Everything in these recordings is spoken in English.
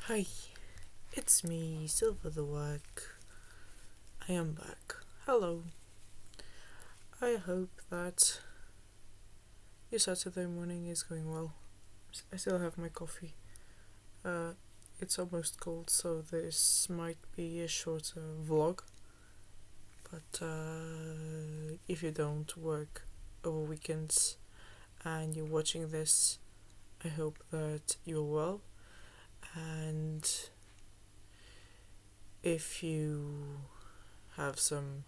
Hi, it's me, Silver the Work. I am back. Hello. I hope that your Saturday morning is going well. I still have my coffee. It's almost cold, so this might be a shorter vlog. But if you don't work over weekends and you're watching this, I hope that you're well. And if you have some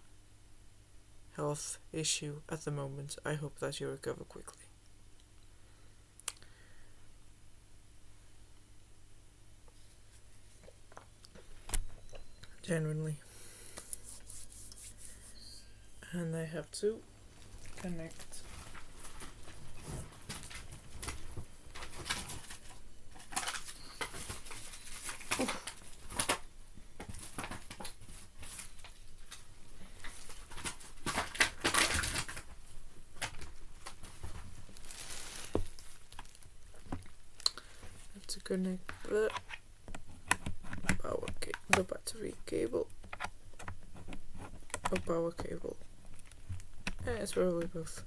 health issue at the moment, I hope that you recover quickly. Genuinely. And I have to connect the the battery cable or power cable. It's probably both.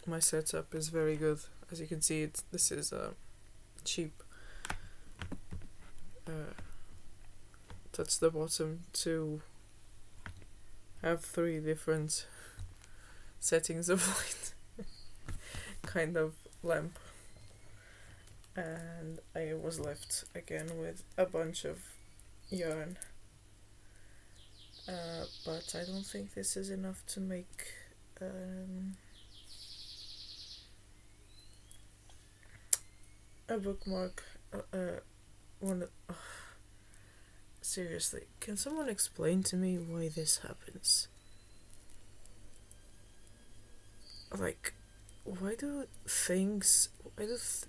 My setup is very good. As you can see, this is cheap. Touch the bottom to have 3 different settings of light kind of lamp, and I was left again with a bunch of yarn, but I don't think this is enough to make a bookmark. Seriously, can someone explain to me why this happens? Like, why do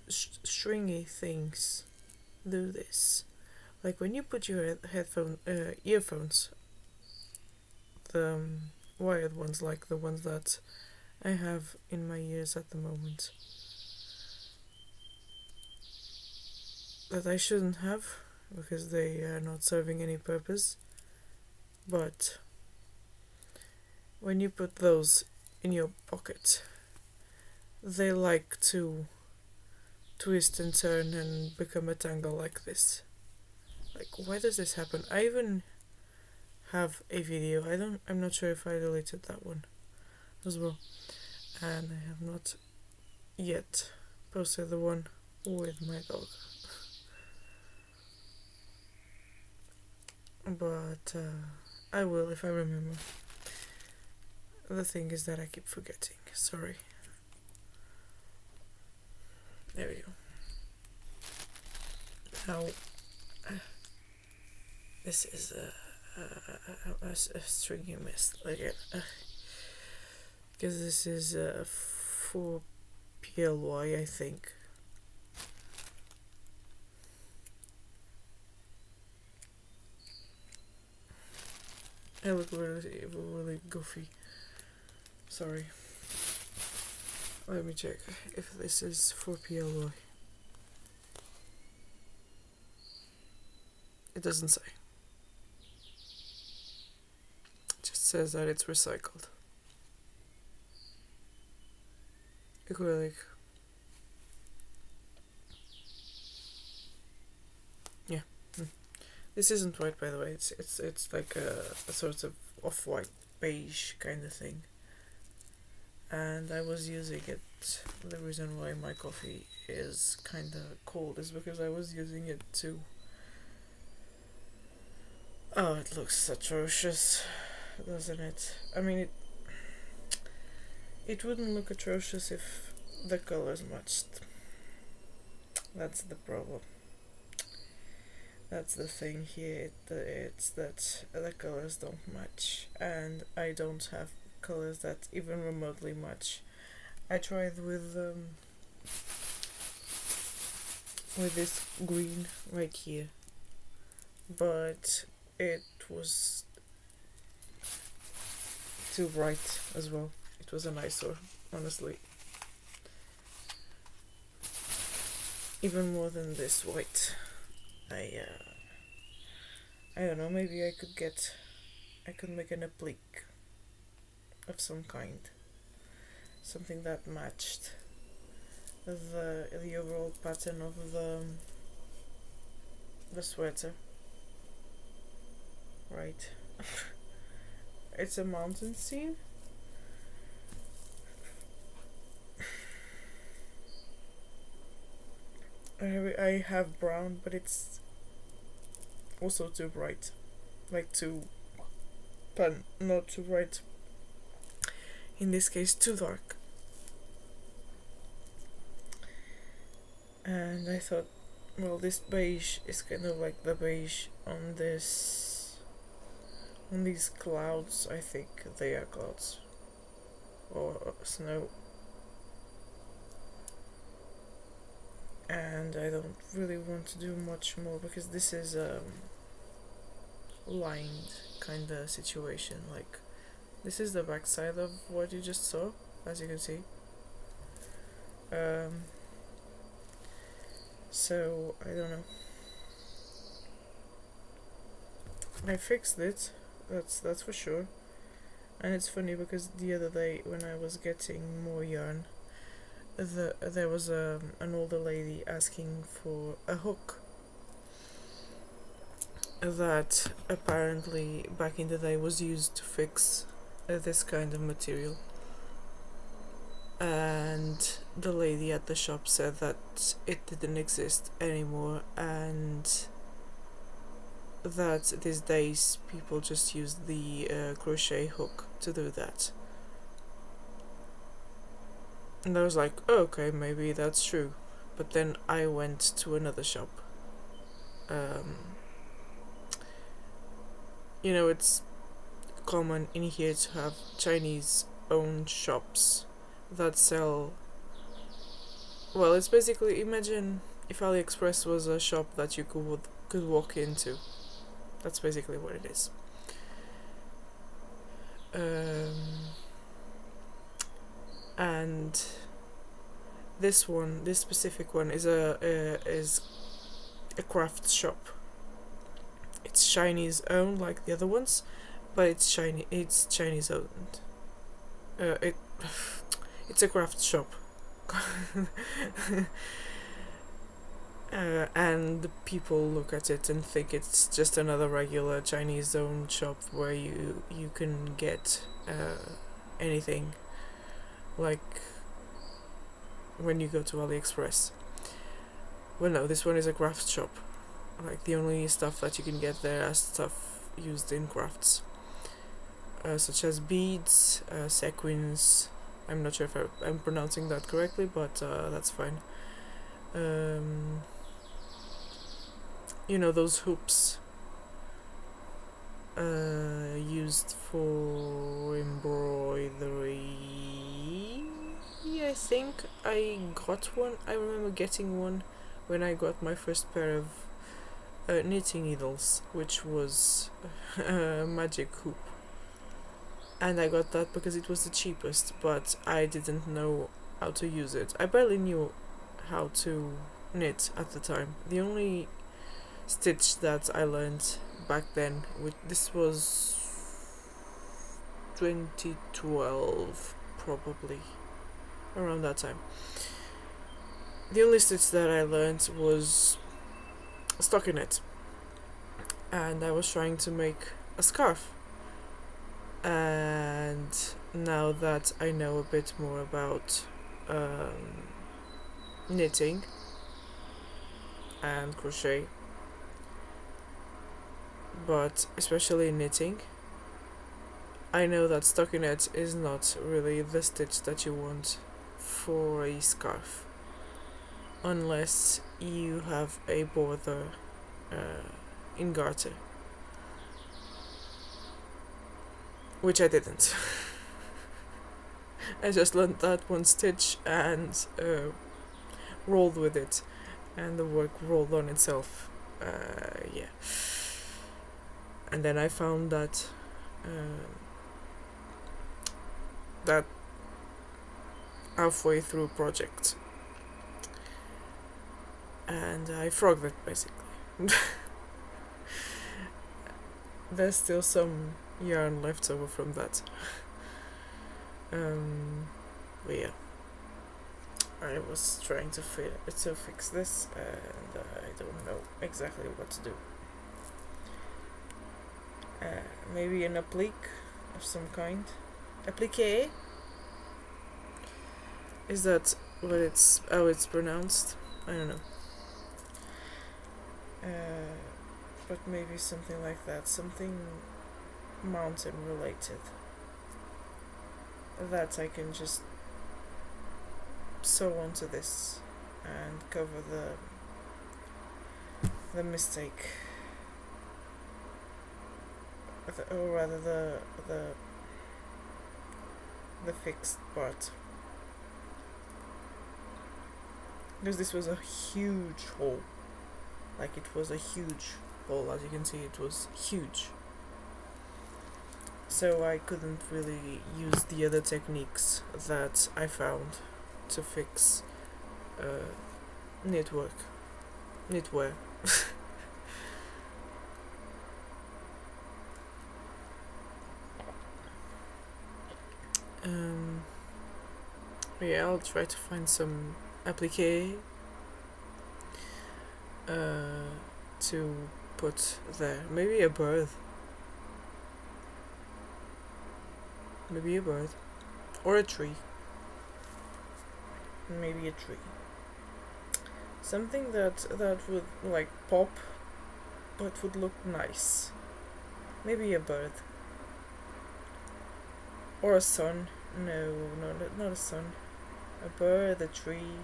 stringy things do this? Like when you put your earphones, the wired ones, like the ones that I have in my ears at the moment, that I shouldn't have because they are not serving any purpose, but when you put those in your pocket, they like to twist and turn and become a tangle like this. Like, why does this happen? I even have a video. I'm not sure if I deleted that one as well, and I have not yet posted the one with my dog. But I will if I remember. The thing is that I keep forgetting. Sorry. There we go. Now, this is a stringy mess again. Because this is 4 PLY, I think. I look really goofy. Sorry. Let me check if this is 4 PLY. It doesn't say. It just says that it's recycled. Acrylic. Yeah. This isn't white, by the way. It's like a sort of off-white beige kind of thing. And I was using it. The reason why my coffee is kind of cold is because I was using it to. Oh, it looks atrocious, doesn't it? I mean, it wouldn't look atrocious if the colors matched. That's the problem. That's the thing here. It's that the colors don't match, and I don't have colors that even remotely match. I tried with this green right here, but it was too bright as well. It was an eyesore, honestly. even more than this white. I don't know, maybe I could make an applique of some kind, something that matched the overall pattern of the sweater, right? It's a mountain scene. I have brown, but it's also too bright, like too, but not too bright. In this case, too dark. And I thought, well, this beige is kind of like the beige on these clouds. I think they are clouds or snow. And I don't really want to do much more because this is lined kind of situation. Like, this is the back side of what you just saw, as you can see. So I don't know. I fixed it. That's for sure. And it's funny because the other day when I was getting more yarn, there was an older lady asking for a hook that apparently back in the day was used to fix this kind of material. And the lady at the shop said that it didn't exist anymore, and that these days people just use the crochet hook to do that. And I was like, oh, okay, maybe that's true. But then I went to another shop. It's common in here to have Chinese owned shops that sell, well, it's basically, imagine if AliExpress was a shop that you could walk into. That's basically what it is. And this specific one is a craft shop. It's Chinese owned like the other ones, but it's Chinese owned. It's a craft shop. And people look at it and think it's just another regular Chinese owned shop where you can get anything, like when you go to AliExpress. Well, no, this one is a craft shop. Like, the only stuff that you can get there are stuff used in crafts, such as beads, sequins. I'm not sure if I'm pronouncing that correctly, but that's fine. Those hoops used for embroidery. I think I got one. I remember getting one when I got my first pair of knitting needles, which was a magic hoop. And I got that because it was the cheapest, but I didn't know how to use it. I barely knew how to knit at the time. The only stitch that I learned back then, this was 2012, probably around that time. The only stitch that I learned was stockinette, and I was trying to make a scarf. And now that I know a bit more about knitting and crochet, but especially knitting, I know that stockinette is not really the stitch that you want for a scarf, unless you have a border in garter, which I didn't. I just learned that one stitch and rolled with it, and the work rolled on itself. Yeah. And then I found that halfway through project. and I frogged it basically. There's still some yarn left over from that. But yeah, I was trying to fix this, and I don't know exactly what to do. Maybe an applique of some kind. Applique? Is that how it's pronounced? I don't know. But maybe something like that, something mountain related, that I can just sew onto this and cover the mistake, or rather the fixed part, because this was a huge hole. Like, it was a huge hole, as you can see, it was huge. So I couldn't really use the other techniques that I found to fix knitwear. Yeah, I'll try to find some applique to put there. Maybe a bird. Or a tree. Maybe a tree. Something that would like pop, but would look nice. Maybe a bird. Or a sun. No, not a sun. A bird, a tree.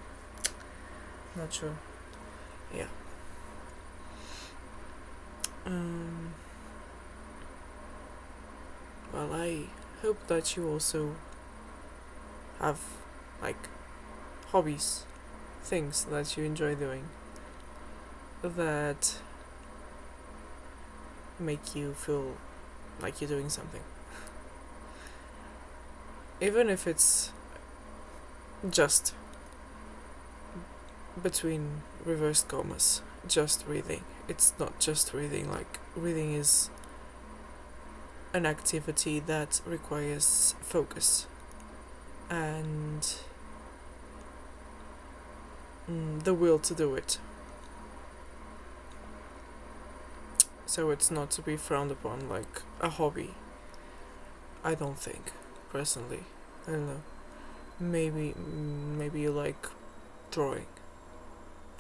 Not sure. Yeah. Well, I hope that you also have, like, hobbies, things that you enjoy doing, that make you feel like you're doing something. Even if it's just between reversed commas, just reading. It's not just reading, like, reading is an activity that requires focus and the will to do it. So it's not to be frowned upon like a hobby. I don't think, personally. I don't know. Maybe you like drawing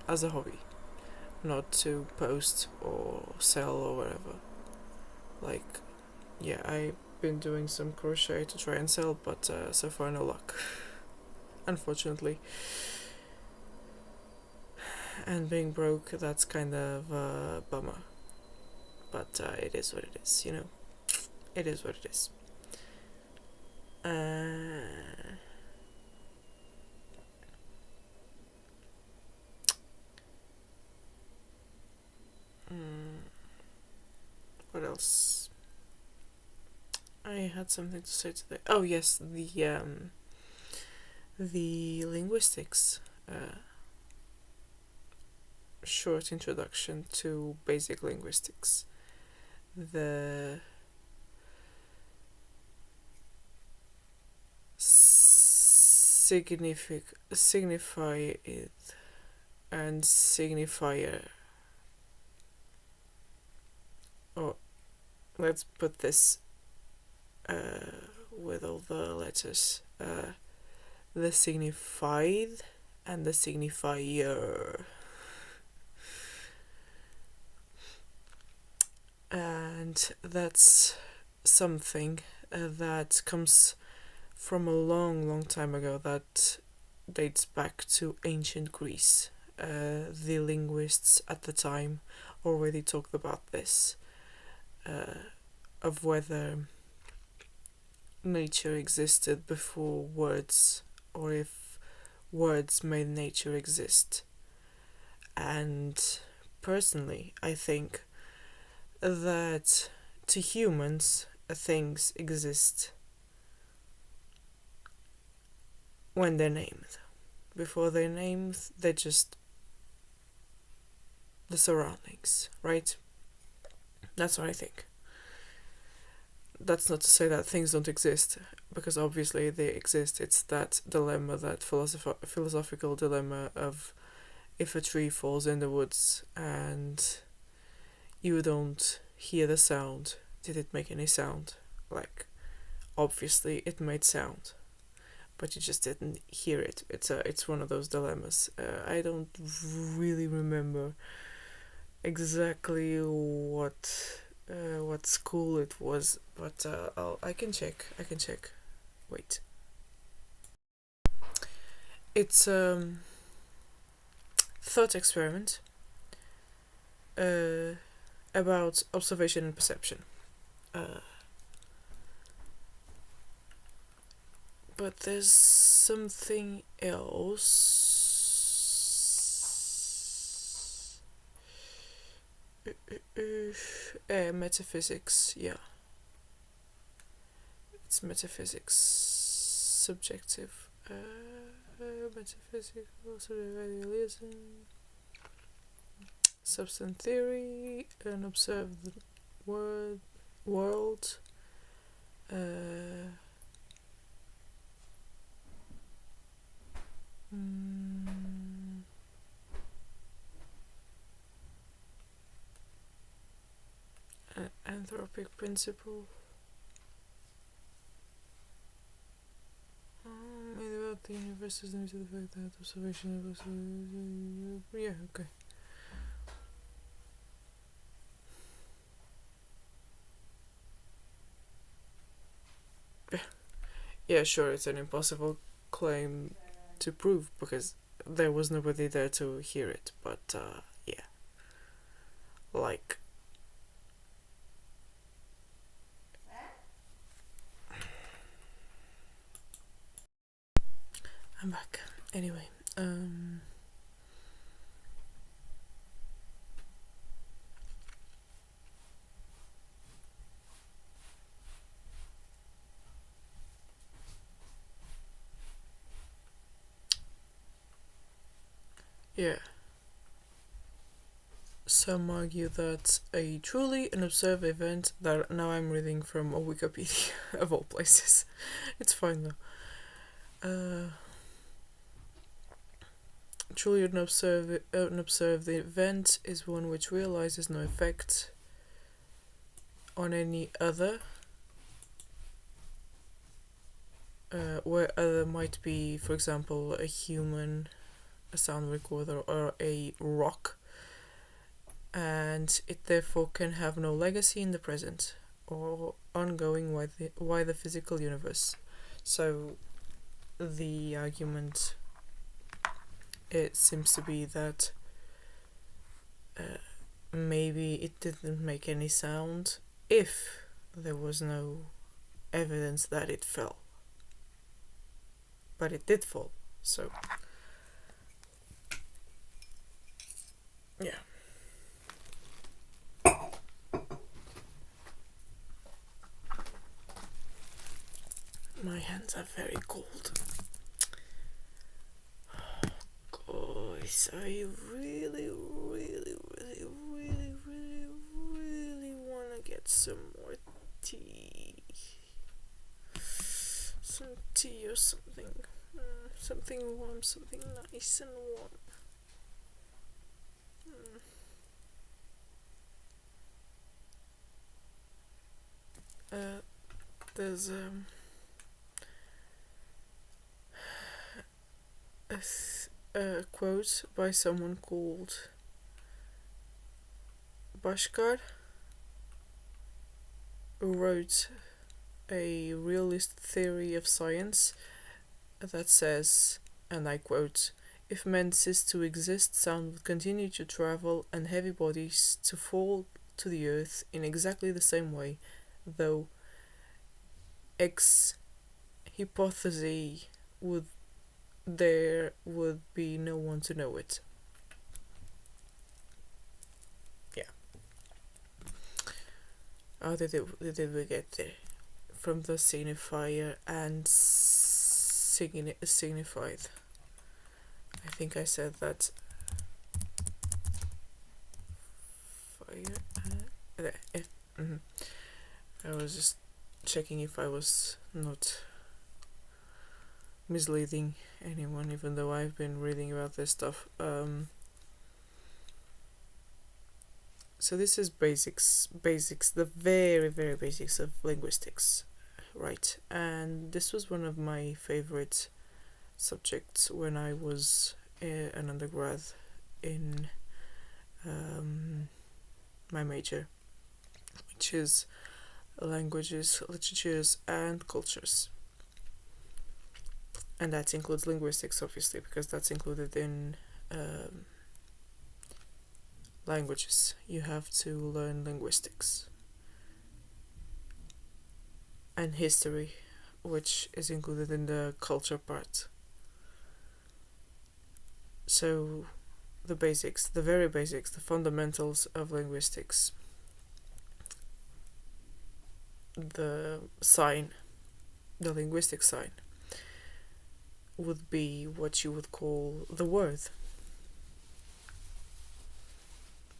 as a hobby, not to post or sell or whatever. Like, yeah, I've been doing some crochet to try and sell, but so far no luck, unfortunately. And being broke, that's kind of a bummer. But it is what it is, you know. It is what it is. What else? I had something to say today. Oh yes, the linguistics short introduction to basic linguistics. The signifier and signifier. Oh, let's put this with all the letters. The signified and the signifier. And that's something that comes from a long time ago, that dates back to ancient Greece. The linguists at the time already talked about this, of whether nature existed before words, or if words made nature exist. And personally, I think that to humans, things exist when they're named. Before they're named, they're just the surroundings, right? That's what I think. That's not to say that things don't exist, because obviously they exist. It's that dilemma, that philosophical dilemma of if a tree falls in the woods and you don't hear the sound, did it make any sound? Like, obviously it made sound, but you just didn't hear it. It's one of those dilemmas. I don't really remember exactly what school it was, but I can check. Wait, it's thought experiment about observation and perception. But there's something else. Metaphysics, yeah. It's metaphysics. Subjective. Metaphysical idealism. Substance theory. Unobserved world. Anthropic principle. About the universe is due to the fact that observation of yeah, okay. Yeah, sure, it's an impossible claim to prove because there was nobody there to hear it, but yeah. Like, I'm back. Anyway, yeah. Some argue that a truly unobserved event, that now I'm reading from a Wikipedia of all places. It's fine though. Truly unobserved event is one which realizes no effect on any other, where other might be, for example, a human, a sound recorder, or a rock, and it therefore can have no legacy in the present or ongoing wider physical universe. So the argument, it seems to be that maybe it didn't make any sound if there was no evidence that it fell. But it did fall, so yeah. My hands are very cold. Guys, I really want to get some more tea. Some tea or something. Something warm, something nice and warm. There's a quote by someone called Bashkar, who wrote a realist theory of science that says, and I quote, "If men ceased to exist, sound would continue to travel and heavy bodies to fall to the earth in exactly the same way, though ex hypothesis there would be no one to know it." Yeah. How did we get there? From the signifier and signified. I think I said that. There. Yeah. I was just checking if I was not misleading anyone, even though I've been reading about this stuff. So this is basics, the very, very basics of linguistics, right? And this was one of my favorite subjects when I was an undergrad in my major, which is languages, literatures, and cultures. And that includes linguistics, obviously, because that's included in languages. You have to learn linguistics and history, which is included in the culture part. So the basics, the very basics, the fundamentals of linguistics. The sign, the linguistic sign, would be what you would call the word.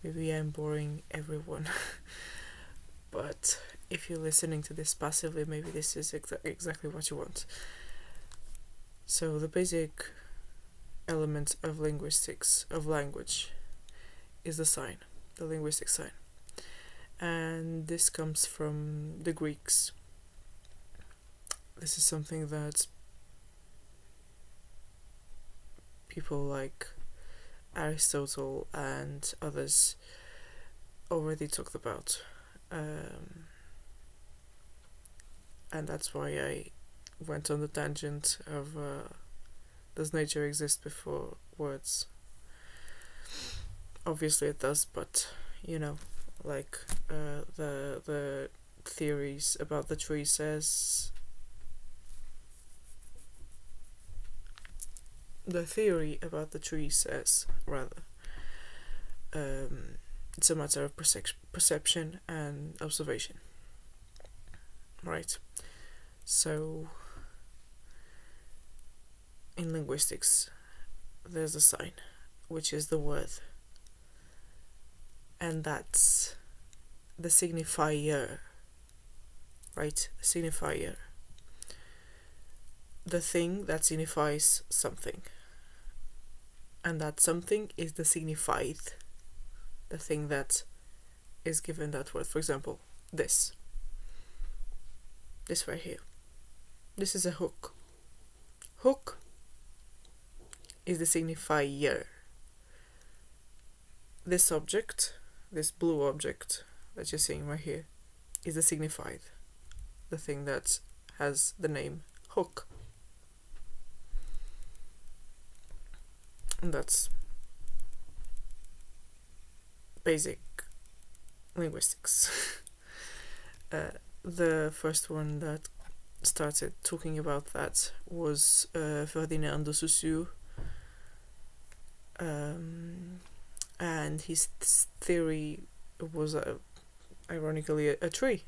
Maybe I'm boring everyone, but if you're listening to this passively, maybe this is exactly what you want. So the basic element of linguistics, of language, is the sign, the linguistic sign. And this comes from the Greeks. This is something that people like Aristotle and others already talked about. And that's why I went on the tangent of does nature exist before words? Obviously it does, but like the theories about the tree says. The theory about the tree says, rather, it's a matter of perception and observation, right? So, in linguistics, there's a sign, which is the word, and that's the signifier, right? The signifier. The thing that signifies something. And that something is the signified. The thing that is given that word. For example, this. This right here. This is a hook. Hook is the signifier. This object, this blue object that you're seeing right here, is the signified. The thing that has the name hook. And that's basic linguistics. The first one that started talking about that was Ferdinand de Saussure, and his theory was ironically a tree,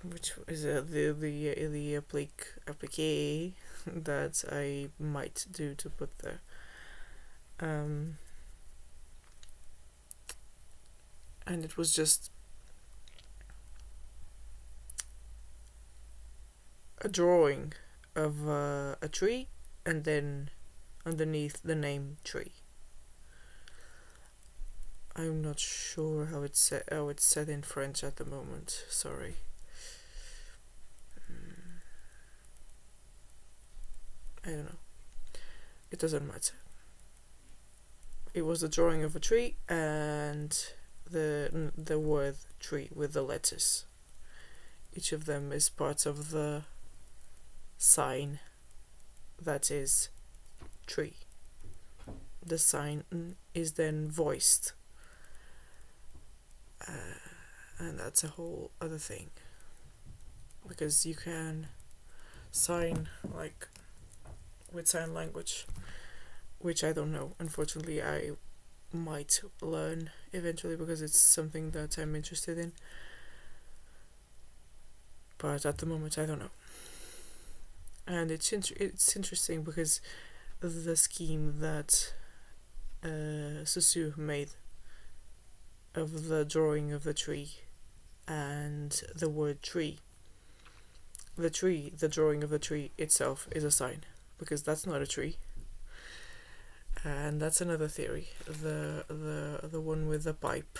which is the applique that I might do to put there. And it was just a drawing of a tree, and then underneath the name tree. I'm not sure how it's said in French at the moment. Sorry. I don't know. It doesn't matter. It was a drawing of a tree and the word tree with the letters. Each of them is part of the sign that is tree. The sign is then voiced. And that's a whole other thing. Because you can sign like with sign language, which I don't know. Unfortunately, I might learn eventually because it's something that I'm interested in. But at the moment, I don't know. And it's interesting because the scheme that Susu made of the drawing of the tree and the word tree. The drawing of the tree itself is a sign, because that's not a tree. And that's another theory. The one with the pipe.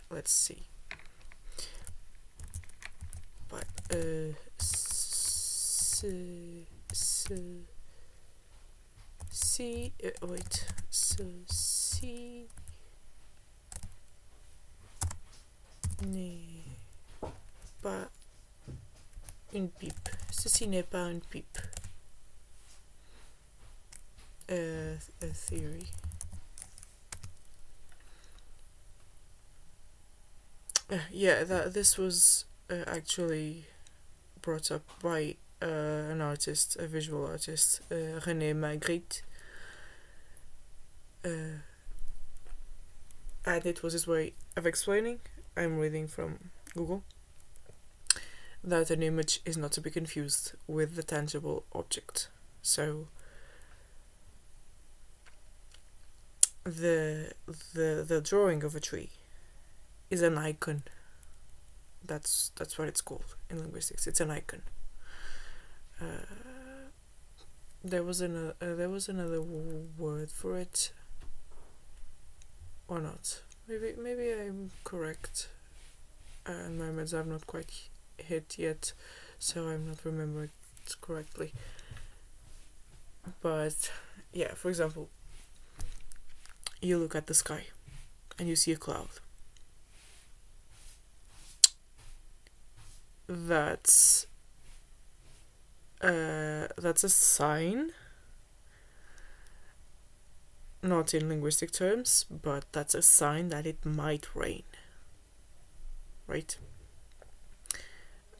Let's see. Pipe. Wait. Si. N'est pas une pipe. Ceci n'est pas une pipe. A theory. This was actually brought up by an artist, a visual artist, René Magritte. And it was his way of explaining, I'm reading from Google, that an image is not to be confused with the tangible object. So the drawing of a tree is an icon. That's what it's called in linguistics. It's an icon. There was another word for it, or not. Maybe I'm correct, and my meds have not quite hit yet, so I'm not remembering it correctly. But yeah, for example, you look at the sky and you see a cloud. That's a sign, not in linguistic terms, but that's a sign that it might rain, right?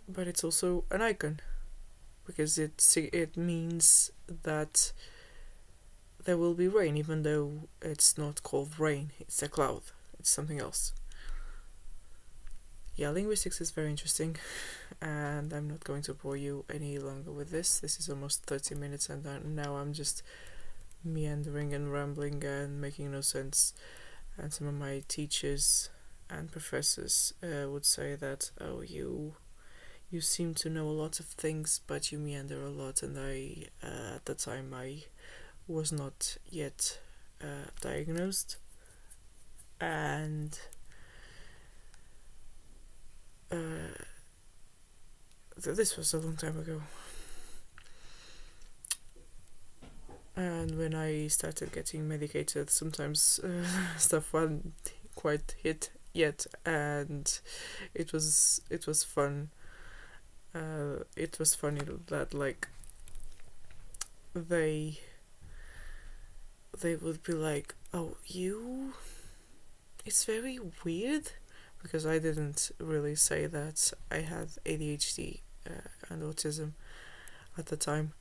But it's also an icon, because it means that there will be rain, even though it's not called rain, it's a cloud, it's something else. Yeah, linguistics is very interesting, and I'm not going to bore you any longer with this. This is almost 30 minutes, and now I'm just meandering and rambling and making no sense. And some of my teachers and professors would say that, oh, you seem to know a lot of things, but you meander a lot. And I, at the time, I was not yet diagnosed, and this was a long time ago. And when I started getting medicated, sometimes stuff wasn't quite hit yet, and it was fun. It was funny that, like, they would be like, oh, it's very weird, because I didn't really say that I had ADHD and autism at the time.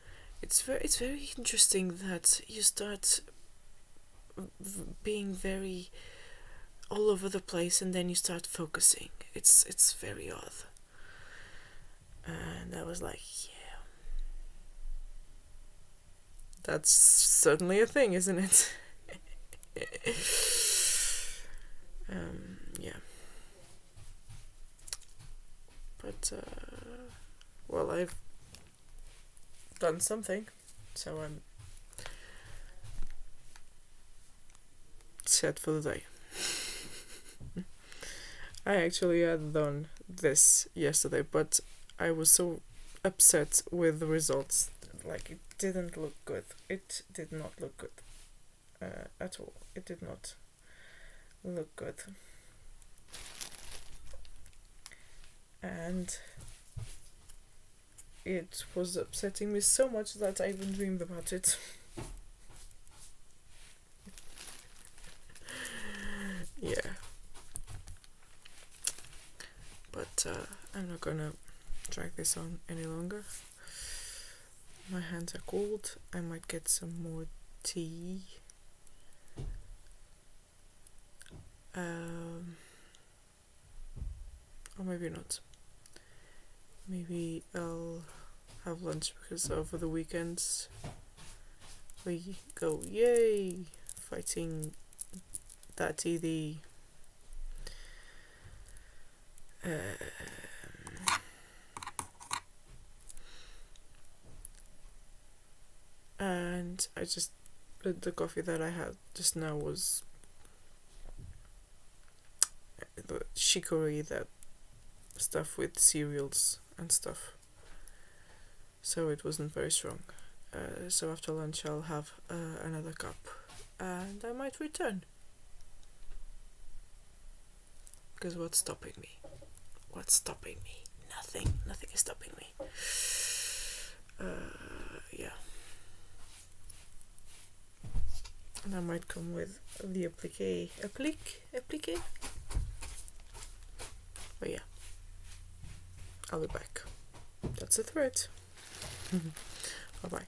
It's very interesting that you start being very all over the place, and then you start focusing. It's very odd. And I was like, yeah, that's certainly a thing, isn't it? Yeah. But well, I've done something, so I'm set for the day. I actually had done this yesterday, but I was so upset with the results. Like, it didn't look good. It did not look good at all. It did not look good. And it was upsetting me so much that I even dreamed about it. Yeah. But I'm not gonna drag this on any longer. My hands are cold. I might get some more tea. Or maybe not. Maybe I'll have lunch, because over the weekends we go, yay, fighting that tea. And I just, the coffee that I had just now was the chicory, that stuff with cereals and stuff, so it wasn't very strong. So after lunch I'll have another cup, and I might return, because what's stopping me? Nothing is stopping me. Yeah. And I might come with the applique. But yeah, I'll be back. That's the thread. Bye bye.